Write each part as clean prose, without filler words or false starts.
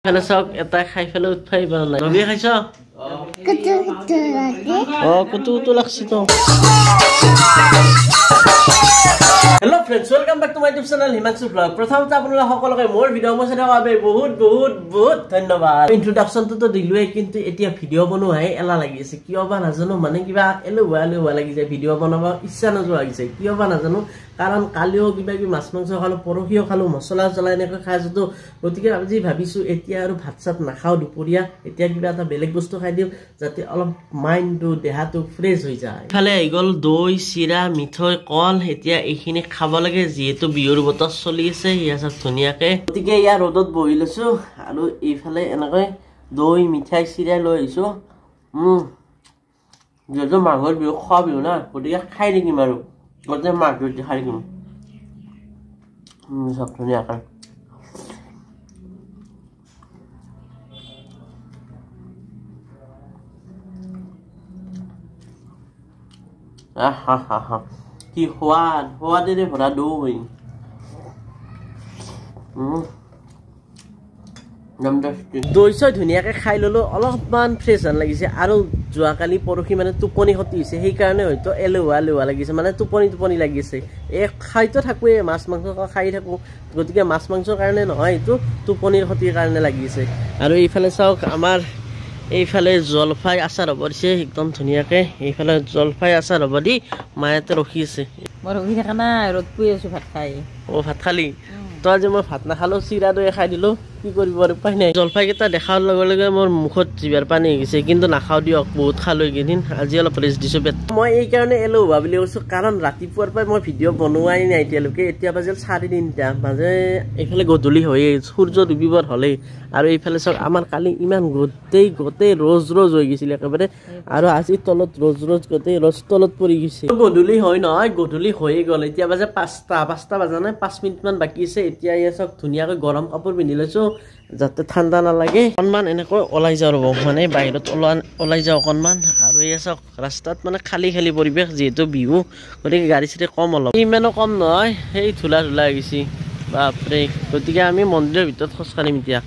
Hello, Sok. Ito kay fellow pay ba na? Gabi kay so. Kutu laksito. Hello friends, welcome back to my YouTube channel Himanshu Vlog. Prothomte apnala hokoloke mor video mo sena abe বহুত ধন্যবাদ। Introduction to দিলুৱে কিন্তু এতিয়া video বনোৱাই এলা লাগিছে কিয় বা নাজানো মানে কিবা এলুৱা লাগিছে ভিডিও বনাব ইচ্ছা নযোৱা লাগিছে কিয় বা নাজানো কাৰণ কালিও কিবা কি মাছ মাংস খালো পৰহিও খালো মছলা জলা এনেকৈ খাই যতো গতিকে আজি ভাবিছো এতিয়া আৰু ভাত চাত নাখাও দুপৰীয়া এতিয়া কিবা এটা বেলেগ বস্তু খাই দিও যাতে অলপ মাইন্ডটো দেহাটো ফ্ৰেছ হৈ যায় খালে ইগল দৈ চিৰা মিঠৈ কল এতিয়া এইখিনি খাব লাগে যেহেতু বিহুৰ বতৰ চলি আছে ইয়া সব ধুনিয়াকে গতিকে ইয়া ৰদত বহি লৈছো আৰু এইফালে এনেকৈ দৈ মিঠাই চিৰা লৈ আহিছো যেটো মাঘৰ বিহু খোৱা বিহু না গতিকে খাই দিম আৰু গতে মাঘৰ বিহু খাই দিম সব ধুনিয়াকে কি সোৱাদেৰে ভৰা দৈ দৈ চৈ ধুনীয়াকে খাই ললো অলপমান ফ্ৰেছ যেন লাগিছে আৰু যোৱাকালি পৰহি মানে টোপনি ক্ষতি হৈছে সেইকাৰণে হয়তো এলেহুৱা লাগিছে মানে টোপনি লাগিছে এই খাইতো থাকোৱে মাছ মাংস খাই থাকো গতিকে মাছ মাংসৰ কাৰণে নহয় এইটো টোপনিৰ ক্ষতিৰ কাৰণে লাগিছে আৰু এইফালে চাওক আমাৰ এইফালে জলফাই আচাৰ হ'ব দিছে একদম ধুনীয়াকে এইফালে জলফাই আচাৰ হ'ব দি মায়েতে ৰখি আছে মই ৰখি থকা নাই ৰ'দ পুই আছো ভাত খাই ভাত খালি তো আজি মই ভাত নাখালো চিৰা দৈ খাই দিলো কি কৰিব আৰু উপায় নাই জলফাই কেইটা দেখাৰ লগে লগে মোৰ মুখত জিভাৰ পানী হৈ গৈছে কিন্তু নাখাও দিয়ক বহুত খালো এইকেইদিন আজি অলপ ৰেষ্ট দিছো পেট মই এই কাৰণে এলেহুৱা বুলি কৈছো কাৰণ ৰাতিপুৱাৰ পৰাই মই ভিডিঅ' বনোৱাই নাই এতিয়ালৈকে এতিয়া বাজিল 3:30 মাজে এইফালে গধূলি হয়ে সূৰ্য ডুবিবৰ হলেই আৰু এইফালে চাওক আমাৰ কালি ইমান গোটেই ৰজ হৈ গৈছিল একেবাৰে আৰু আজি তলত ৰজ গোটেই ৰজ তলত পৰি গৈছে গধূলি হয় নহয় গধূলি হৈয়ে গ'ল এতিয়া বাজে 5টা বাজা নাই 5 মিনিট মান বাকী আছে এতিয়া ইয়া চাওক ধুনীয়াকৈ গৰম কাপোৰ পিন্ধি লৈছো যাতে ঠাণ্ডা নালাগে অকণমান এনেকৈ ওলাই যাওঁ ৰ'ব মানে বাহিৰত ওলাই যাওঁ অকণমান আৰু ইয়া চাওক ৰাস্তাত মানে খালী পৰিৱেশ যিহেতু বিহু গতিকে গাড়ী চাড়ী কম অলপ ইমানো কম নহয় সেই ধূলা হৈ গৈছে বাপৰে গতিকে আমি মন্দিৰৰ ভিতৰত খোজ কাঢ়িম এতিয়া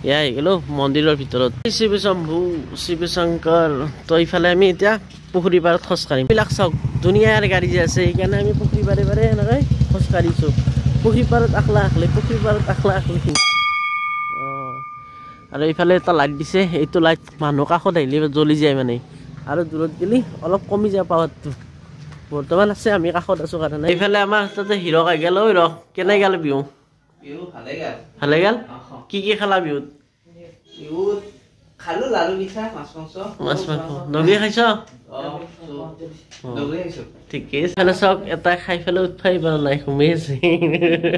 এয়া আহি গ'লো মন্দিৰৰ ভিতৰত শিৱশম্ভু শিৱশংকৰ তো ইফালে আমি এতিয়া পুখুৰী পাৰত খোজ কাঢ়িম এইবিলাক চাওক ধুনীয়াৰ গাড়ী যে আছে সেইকাৰণে আমি পুখুৰী পাৰে এনেকৈ খোজ কাঢ়িছো পুখুৰী পাৰত আখলা আখলি আৰু এইফালে এটা লাইট দিছে এইটো লাইট মানুহ কাষত আহিলে জ্বলি যায় মানে আৰু দূৰত গেলি অলপ কমি যায় পাৱাৰটো বৰ্তমান আছে আমি কাষত আছো কাৰণে এইফালে আমাৰ তাতে হিৰক আহি গেল ঐ কেনে গেল বিহু ভালে গেল কি খালা বিহুত খালো লাৰু পিঠা মাছ মাংস নগী খাইছ ঠিকে আছে চাওক এটা খাই পেলাই উঠাই পৰা নাই ঘুমেই আছে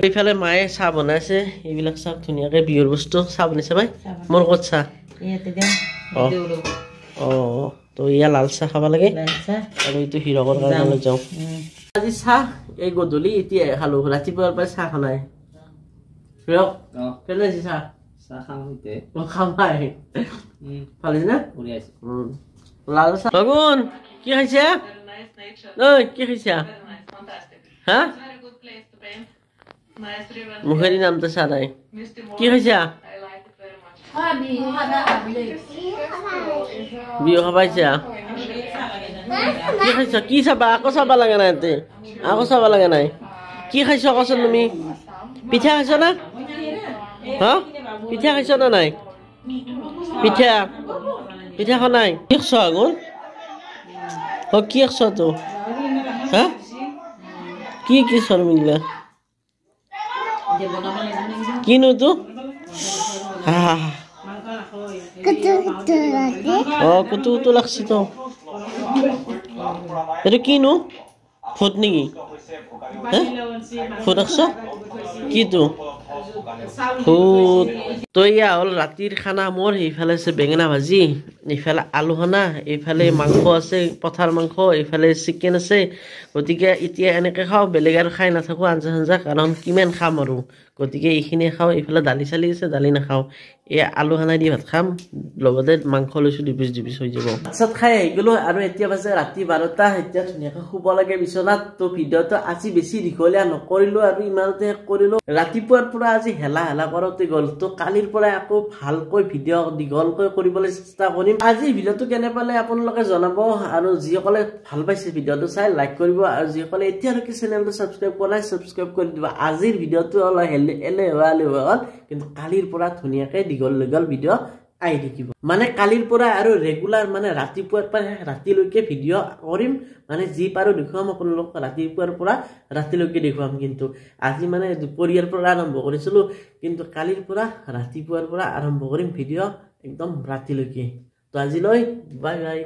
এইফালে মায়ে চাহ বনাইছে এইবিলাক চাওক ধুনীয়াকে বিহুৰ বস্তু চাহ বনাইছে ভাই মোৰ ক'ত চাহ তো ইয়া লাল চাহ খাব লাগে আৰু এইটো হিৰকৰ কাৰণে লৈ যাওঁ আজি চাহ এই গধূলি এতিয়া খালো ৰাতিপুৱাৰ পৰা চাহ খোৱা নাই হিৰক কেনে আছে চাহ খামাই ভালে না লগন কি খাইছা কি খাইছা হা মুখেৰি নামটো চা নাই কি খাইছা বিহু খাবাইছা কি খাইছা কি চাবা আকৌ চাবা লাগে নাই আকৌ চাবা লাগে নাই কি খাইছ কচোন তুমি পিঠা খাইছ না হা পিঠা খাইছ না নাই পিঠা খোৱা নাই কি খাইছ আগুন কি খাইছ তো হা কি চৰমিলা কিনো তো কুটু লাগছি তো এইটো কিনো ফুট নেকি ফুট আছ কিটো তো ইয়া হ'ল ৰাতিৰ খানা মোৰ এইফালে আছে বেঙেনা ভাজি এইফালে আলু খানা এইফালে মাংস আছে পথাৰ মাংস এইফালে চিকেন আছে গতিকে এতিয়া এনেকৈ খাওঁ বেলেগ আৰু খাই নাথাকোঁ আঞ্জা কাৰণ কিমান খাম আৰু গতিকে এইখিনি খাওঁ এইফালে দালি চালি আছে দালি নাখাওঁ এই আলু খানাই দি ভাত খাম লগতে মাংস লৈছোঁ 2 পিচ হৈ যাব ভাত খাই আহি গ'লো আৰু এতিয়া বাজে ৰাতি 12টা এতিয়া ধুনীয়াকৈ শুব লাগে বিচনাত তো ভিডিঅ'টো আজি বেছি দীঘলীয়া নকৰিলোঁ আৰু ইমানতে কৰিলোঁ ৰাতিপুৱাৰ পৰা আজি হেলা কৰোঁতে গ'ল তো কালিৰ পৰা আকৌ ভালকৈ ভিডিঅ' দীঘলকৈ কৰিবলৈ চেষ্টা কৰিম আজি ভিডিঅ'টো কেনে পালে আপোনালোকে জনাব আৰু যিসকলে ভাল পাইছে ভিডিঅ'টো চাই লাইক কৰিব আৰু যিসকলে এতিয়ালৈকে চেনেলটো ছাবস্ক্ৰাইব কৰা নাই ছাবস্ক্ৰাইব কৰি দিব আজিৰ ভিডিঅ'টো অলপ এলেহুৱা কিন্তু কালিৰ পৰা ধুনীয়াকৈ দীঘল ভিডিঅ' আহি থাকিব মানে কালিৰ পৰা আৰু ৰেগুলাৰ মানে ৰাতিপুৱাৰ পৰা ৰাতিলৈকে ভিডিঅ' কৰিম মানে যি পাৰো দেখুৱাম আপোনালোকক ৰাতিপুৱাৰ পৰা ৰাতিলৈকে দেখুৱাম কিন্তু আজি মানে দুপৰীয়াৰ পৰা আৰম্ভ কৰিছিলোঁ কিন্তু কালিৰ পৰা ৰাতিপুৱাৰ পৰা আৰম্ভ কৰিম ভিডিঅ' একদম ৰাতিলৈকে তো আজিলৈ বাই বাই